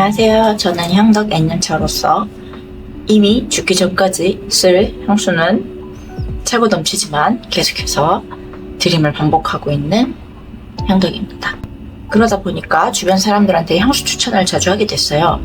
안녕하세요. 저는 향덕 N년차로서 이미 죽기 전까지 쓸 향수는 차고 넘치지만 계속해서 드림을 반복하고 있는 향덕입니다. 그러다 보니까 주변 사람들한테 향수 추천을 자주 하게 됐어요.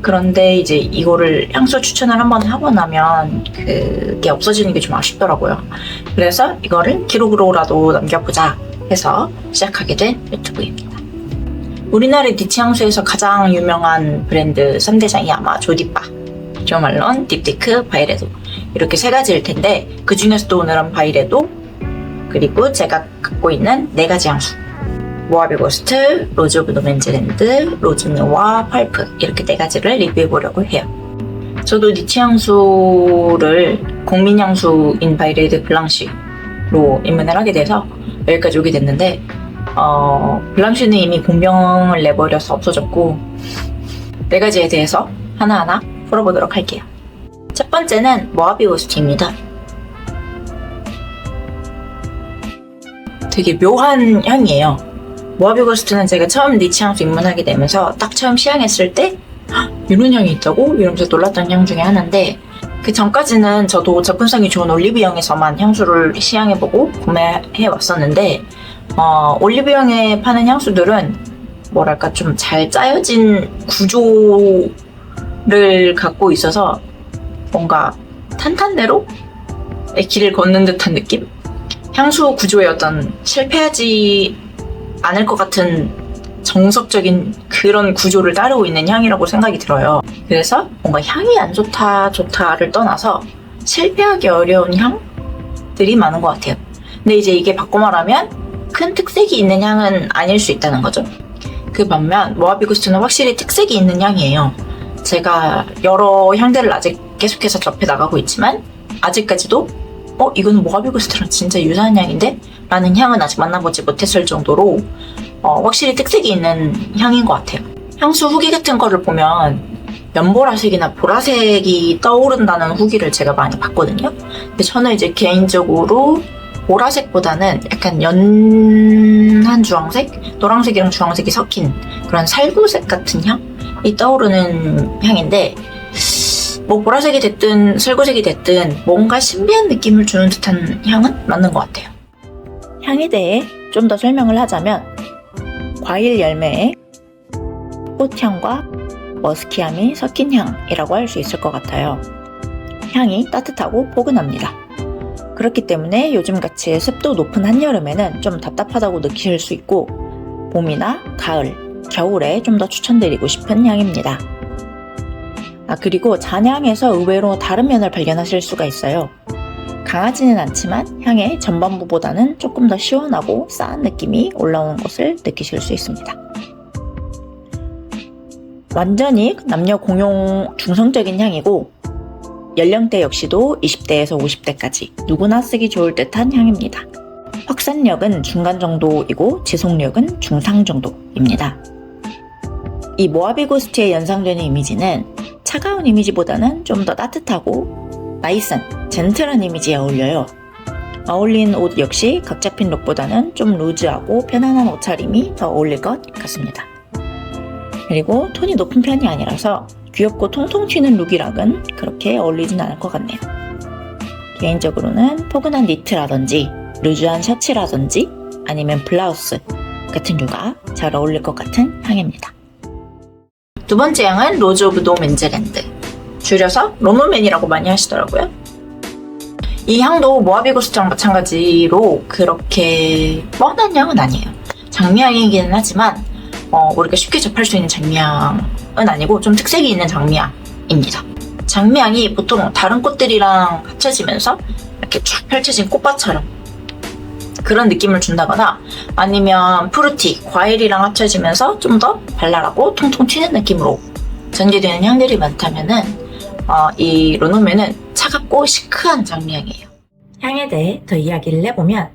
그런데 이제 이거를 향수 추천을 한번 하고 나면 그게 없어지는 게 좀 아쉽더라고요. 그래서 이거를 기록으로라도 남겨보자 해서 시작하게 된 유튜브입니다. 우리나라 니치 향수에서 가장 유명한 브랜드 3대장이 아마 조디바, 조 말론, 딥티크, 바이레도 이렇게 세 가지일 텐데 그 중에서도 오늘은 바이레도 그리고 제가 갖고 있는 네 가지 향수 모하베 고스트, 로즈 오브 노맨즈랜드, 로즈누와 펄프 이렇게 네 가지를 리뷰해보려고 해요. 저도 니치 향수를 국민 향수인 바이레드 블랑쉬로 입문을 하게 돼서 여기까지 오게 됐는데 블랑쉬는 이미 공병을 내버려서 없어졌고 네 가지에 대해서 하나하나 풀어보도록 할게요. 첫 번째는 모하베 고스트입니다. 되게 묘한 향이에요. 모하베 고스트는 제가 처음 니치 향수 입문하게 되면서 딱 처음 시향했을 때 이런 향이 있다고? 이러면서 놀랐던 향 중에 하나인데 그 전까지는 저도 접근성이 좋은 올리브영에서만 향수를 시향해보고 구매해 왔었는데 올리브영에 파는 향수들은 뭐랄까 좀 잘 짜여진 구조를 갖고 있어서 뭔가 탄탄대로의 길을 걷는 듯한 느낌? 향수 구조의 어떤 실패하지 않을 것 같은 정석적인 그런 구조를 따르고 있는 향이라고 생각이 들어요. 그래서 뭔가 향이 안 좋다를 떠나서 실패하기 어려운 향들이 많은 것 같아요. 근데 이제 이게 바꿔 말하면 큰 특색이 있는 향은 아닐 수 있다는 거죠. 그 반면 모하베 고스트는 확실히 특색이 있는 향이에요. 제가 여러 향들을 아직 계속해서 접해 나가고 있지만 아직까지도 이거는 모하베 고스트랑 진짜 유사한 향인데? 라는 향은 아직 만나보지 못했을 정도로 확실히 특색이 있는 향인 것 같아요. 향수 후기 같은 거를 보면 연보라색이나 보라색이 떠오른다는 후기를 제가 많이 봤거든요. 근데 저는 이제 개인적으로 보라색보다는 약간 연한 주황색? 노란색이랑 주황색이 섞인 그런 살구색 같은 향이 떠오르는 향인데 뭐 보라색이 됐든 살구색이 됐든 뭔가 신비한 느낌을 주는 듯한 향은 맞는 것 같아요. 향에 대해 좀 더 설명을 하자면 과일 열매의 꽃향과 머스키함이 섞인 향이라고 할 수 있을 것 같아요. 향이 따뜻하고 포근합니다. 그렇기 때문에 요즘같이 습도 높은 한여름에는 좀 답답하다고 느끼실 수 있고 봄이나 가을, 겨울에 좀 더 추천드리고 싶은 향입니다. 그리고 잔향에서 의외로 다른 면을 발견하실 수가 있어요. 강하지는 않지만 향의 전반부보다는 조금 더 시원하고 싸한 느낌이 올라오는 것을 느끼실 수 있습니다. 완전히 남녀 공용 중성적인 향이고 연령대 역시도 20대에서 50대까지 누구나 쓰기 좋을 듯한 향입니다. 확산력은 중간 정도이고 지속력은 중상 정도입니다. 이 모하베 고스트의 연상되는 이미지는 차가운 이미지보다는 좀 더 따뜻하고 나이스한 젠틀한 이미지에 어울려요. 어울리는 옷 역시 각 잡힌 룩보다는 좀 루즈하고 편안한 옷차림이 더 어울릴 것 같습니다. 그리고 톤이 높은 편이 아니라서 귀엽고 통통 튀는 룩이랑은 그렇게 어울리진 않을 것 같네요. 개인적으로는 포근한 니트라든지 루즈한 셔츠라든지 아니면 블라우스 같은 류가 잘 어울릴 것 같은 향입니다. 두 번째 향은 로즈 오브 노맨즈랜드, 줄여서 로노맨이라고 많이 하시더라고요. 이 향도 모하베 고스트랑 마찬가지로 그렇게 뻔한 향은 아니에요. 장미향이기는 하지만 우리가 쉽게 접할 수 있는 장미향은 아니고 좀 특색이 있는 장미향입니다. 장미향이 보통 다른 꽃들이랑 합쳐지면서 이렇게 쫙 펼쳐진 꽃밭처럼 그런 느낌을 준다거나 아니면 프루티, 과일이랑 합쳐지면서 좀 더 발랄하고 통통 튀는 느낌으로 전개되는 향들이 많다면은 이 로노맨은 차갑고 시크한 장미향이에요. 향에 대해 더 이야기를 해보면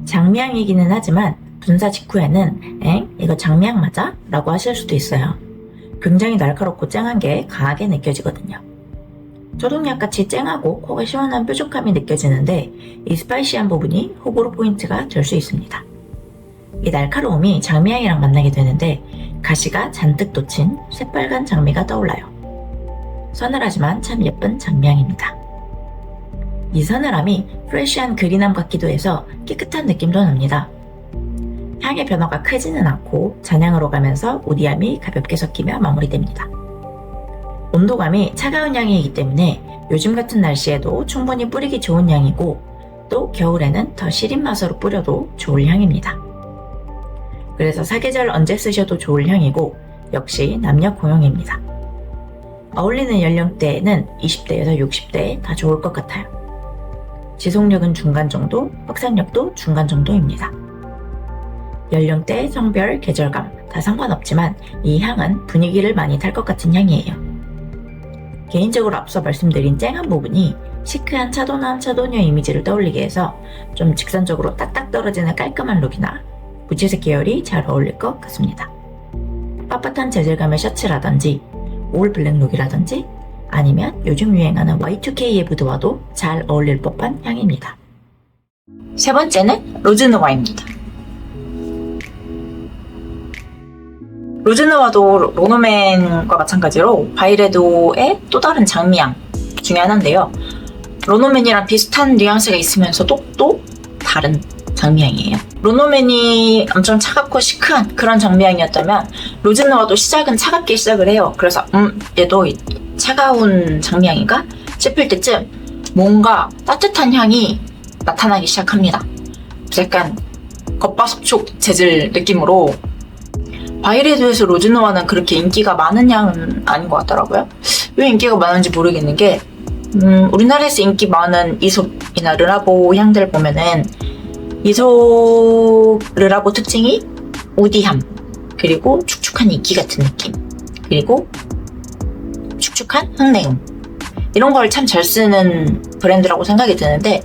장미향이기는 하지만 분사 직후에는 이거 장미향 맞아? 라고 하실 수도 있어요. 굉장히 날카롭고 쨍한 게 강하게 느껴지거든요. 초동약같이 쨍하고 코가 시원한 뾰족함이 느껴지는데 이 스파이시한 부분이 호불호 포인트가 될 수 있습니다. 이 날카로움이 장미향이랑 만나게 되는데 가시가 잔뜩 돋친 새빨간 장미가 떠올라요. 서늘하지만 참 예쁜 장미향입니다. 이 서늘함이 프레쉬한 그린함 같기도 해서 깨끗한 느낌도 납니다. 향의 변화가 크지는 않고 잔향으로 가면서 우디함이 가볍게 섞이며 마무리됩니다. 온도감이 차가운 향이기 때문에 요즘 같은 날씨에도 충분히 뿌리기 좋은 향이고 또 겨울에는 더 시린 맛으로 뿌려도 좋을 향입니다. 그래서 사계절 언제 쓰셔도 좋을 향이고 역시 남녀 공용입니다. 어울리는 연령대에는 20대에서 60대 다 좋을 것 같아요. 지속력은 중간 정도, 확산력도 중간 정도입니다. 연령대, 성별, 계절감 다 상관없지만 이 향은 분위기를 많이 탈 것 같은 향이에요. 개인적으로 앞서 말씀드린 쨍한 부분이 시크한 차도남 차도녀 이미지를 떠올리게 해서 좀 직선적으로 딱딱 떨어지는 깔끔한 룩이나 무채색 계열이 잘 어울릴 것 같습니다. 빳빳한 재질감의 셔츠라든지 올 블랙 룩이라든지 아니면 요즘 유행하는 Y2K의 무드와도 잘 어울릴 법한 향입니다. 세 번째는 로즈누아입니다. 로즈누아도 로노맨과 마찬가지로 바이레도의 또 다른 장미향 중에 하나인데요. 로노맨이랑 비슷한 뉘앙스가 있으면서도 또 다른 장미향이에요. 로노맨이 엄청 차갑고 시크한 그런 장미향이었다면 로즈누아도 시작은 차갑게 시작을 해요. 그래서 얘도 차가운 장미향인가 싶을 때쯤 뭔가 따뜻한 향이 나타나기 시작합니다. 약간 겉바속촉 재질 느낌으로 바이레도에서 로즈누아는 그렇게 인기가 많은 향은 아닌 것 같더라고요. 왜 인기가 많은지 모르겠는 게 우리나라에서 인기 많은 이솝이나 르라보 향들 보면은 이솝 르라보 특징이 우디함, 그리고 축축한 이끼 같은 느낌, 그리고 축축한 흙내음, 이런 걸 참 잘 쓰는 브랜드라고 생각이 드는데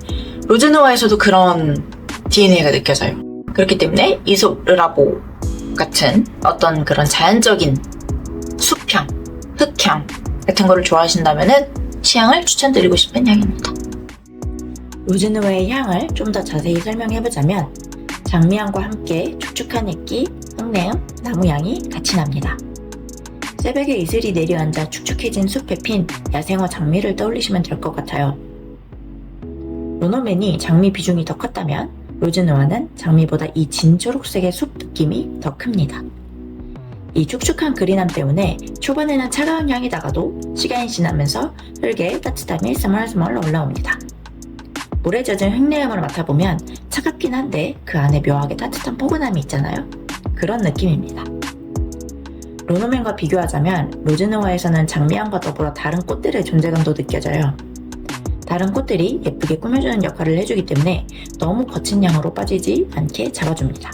로즈누아에서도 그런 DNA가 느껴져요. 그렇기 때문에 이솝 르라보 같은 어떤 그런 자연적인 숲향, 흙향 같은 거를 좋아하신다면은 취향을 추천드리고 싶은 향입니다. 로즈누아의 향을 좀 더 자세히 설명해보자면 장미향과 함께 축축한 이끼, 흙내음, 나무향이 같이 납니다. 새벽에 이슬이 내려앉아 축축해진 숲에 핀 야생화 장미를 떠올리시면 될 것 같아요. 로노맨이 장미 비중이 더 컸다면 로즈누아는 장미보다 이 진초록색의 숲 느낌이 더 큽니다. 이 축축한 그린함 때문에 초반에는 차가운 향이다가도 시간이 지나면서 흙의 따뜻함이 스멀스멀 올라옵니다. 물에 젖은 흙내음을 맡아보면 차갑긴 한데 그 안에 묘하게 따뜻한 포근함이 있잖아요. 그런 느낌입니다. 로노맨과 비교하자면 로즈누아에서는 장미향과 더불어 다른 꽃들의 존재감도 느껴져요. 다른 꽃들이 예쁘게 꾸며주는 역할을 해주기 때문에 너무 거친 향으로 빠지지 않게 잡아줍니다.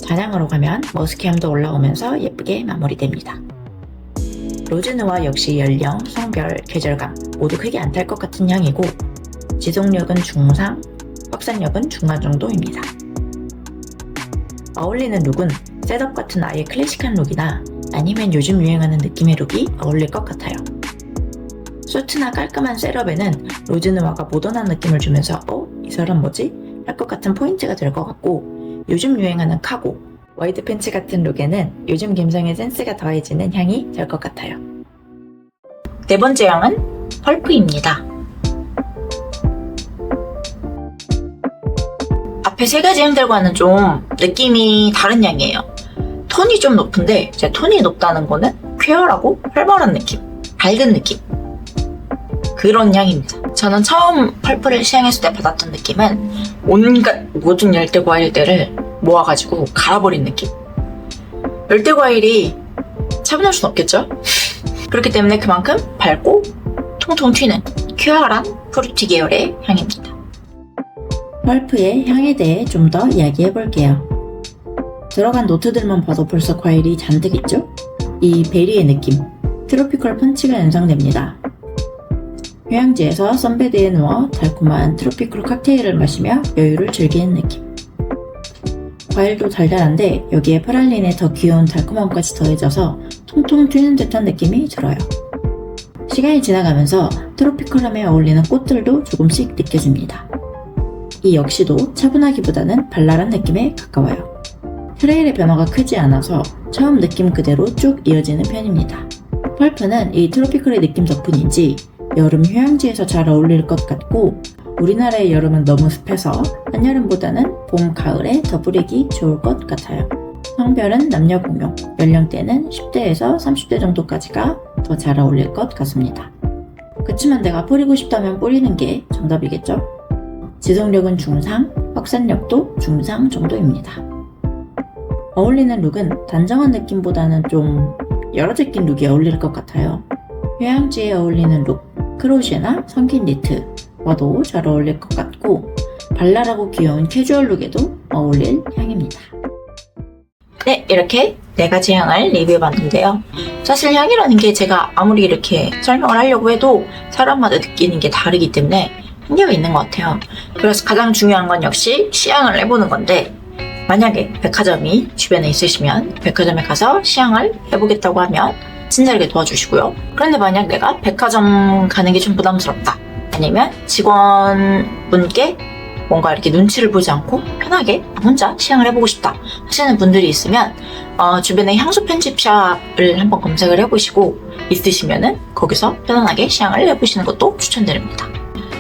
잔향으로 가면 머스키함도 올라오면서 예쁘게 마무리됩니다. 로즈누아 역시 연령, 성별, 계절감 모두 크게 안 탈 것 같은 향이고 지속력은 중상, 확산력은 중간 정도입니다. 어울리는 룩은 셋업 같은 아예 클래식한 룩이나 아니면 요즘 유행하는 느낌의 룩이 어울릴 것 같아요. 수트나 깔끔한 셋업에는 로즈누아가 모던한 느낌을 주면서 이 사람 뭐지? 할 것 같은 포인트가 될 것 같고 요즘 유행하는 카고, 와이드 팬츠 같은 룩에는 요즘 감성의 센스가 더해지는 향이 될 것 같아요. 네 번째 향은 펄프입니다. 앞에 세 가지 향들과는 좀 느낌이 다른 향이에요. 톤이 좀 높은데 제 톤이 높다는 거는 쾌활하고 활발한 느낌, 밝은 느낌, 그런 향입니다. 저는 처음 펄프를 시향했을 때 받았던 느낌은 온갖 모든 열대과일들을 모아가지고 갈아버린 느낌. 열대과일이 차분할 순 없겠죠? 그렇기 때문에 그만큼 밝고 통통 튀는 쾌활한 프루티 계열의 향입니다. 펄프의 향에 대해 좀 더 이야기해볼게요. 들어간 노트들만 봐도 벌써 과일이 잔뜩 있죠? 이 베리의 느낌, 트로피컬 펀치가 연상됩니다. 휴양지에서 선베드에 누워 달콤한 트로피컬 칵테일을 마시며 여유를 즐기는 느낌. 과일도 달달한데 여기에 프랄린의 더 귀여운 달콤함까지 더해져서 통통 튀는 듯한 느낌이 들어요. 시간이 지나가면서 트로피컬함에 어울리는 꽃들도 조금씩 느껴집니다. 이 역시도 차분하기보다는 발랄한 느낌에 가까워요. 트레일의 변화가 크지 않아서 처음 느낌 그대로 쭉 이어지는 편입니다. 펄프는 이 트로피컬의 느낌 덕분인지 여름 휴양지에서 잘 어울릴 것 같고 우리나라의 여름은 너무 습해서 한여름보다는 봄, 가을에 더 뿌리기 좋을 것 같아요. 성별은 남녀 공용, 연령대는 10대에서 30대 정도까지가 더 잘 어울릴 것 같습니다. 그치만 내가 뿌리고 싶다면 뿌리는 게 정답이겠죠? 지속력은 중상, 확산력도 중상 정도입니다. 어울리는 룩은 단정한 느낌보다는 좀 여러 제낀 룩이 어울릴 것 같아요. 휴양지에 어울리는 룩, 크로시나 성긴 니트와도 잘 어울릴 것 같고 발랄하고 귀여운 캐주얼 룩에도 어울릴 향입니다. 네, 이렇게 4가지 향을 리뷰해봤는데요. 사실 향이라는 게 제가 아무리 이렇게 설명을 하려고 해도 사람마다 느끼는 게 다르기 때문에 한계가 있는 것 같아요. 그래서 가장 중요한 건 역시 시향을 해보는 건데 만약에 백화점이 주변에 있으시면 백화점에 가서 시향을 해보겠다고 하면 친절하게 도와주시고요. 그런데 만약 내가 백화점 가는 게 좀 부담스럽다 아니면 직원분께 뭔가 이렇게 눈치를 보지 않고 편하게 혼자 시향을 해보고 싶다 하시는 분들이 있으면 주변에 향수 편집샵을 한번 검색을 해보시고 있으시면은 거기서 편안하게 시향을 해보시는 것도 추천드립니다.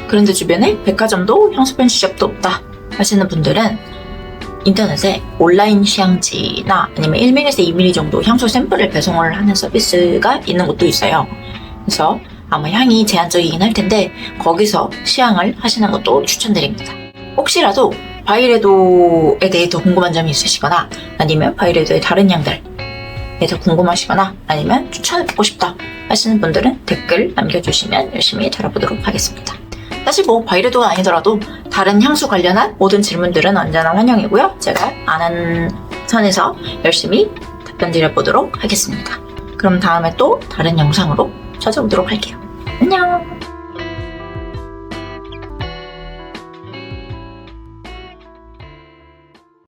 그런데 주변에 백화점도 향수 편집샵도 없다 하시는 분들은 인터넷에 온라인 시향지나 아니면 1mm에서 2mm 정도 향수 샘플을 배송을 하는 서비스가 있는 곳도 있어요. 그래서 아마 향이 제한적이긴 할 텐데 거기서 시향을 하시는 것도 추천드립니다. 혹시라도 바이레도에 대해 더 궁금한 점이 있으시거나 아니면 바이레도의 다른 향들에 더 궁금하시거나 아니면 추천해보고 싶다 하시는 분들은 댓글 남겨주시면 열심히 다뤄보도록 하겠습니다. 사실 뭐 바이레도가 아니더라도 다른 향수 관련한 모든 질문들은 언제나 환영이고요. 제가 아는 선에서 열심히 답변 드려보도록 하겠습니다. 그럼 다음에 또 다른 영상으로 찾아오도록 할게요. 안녕!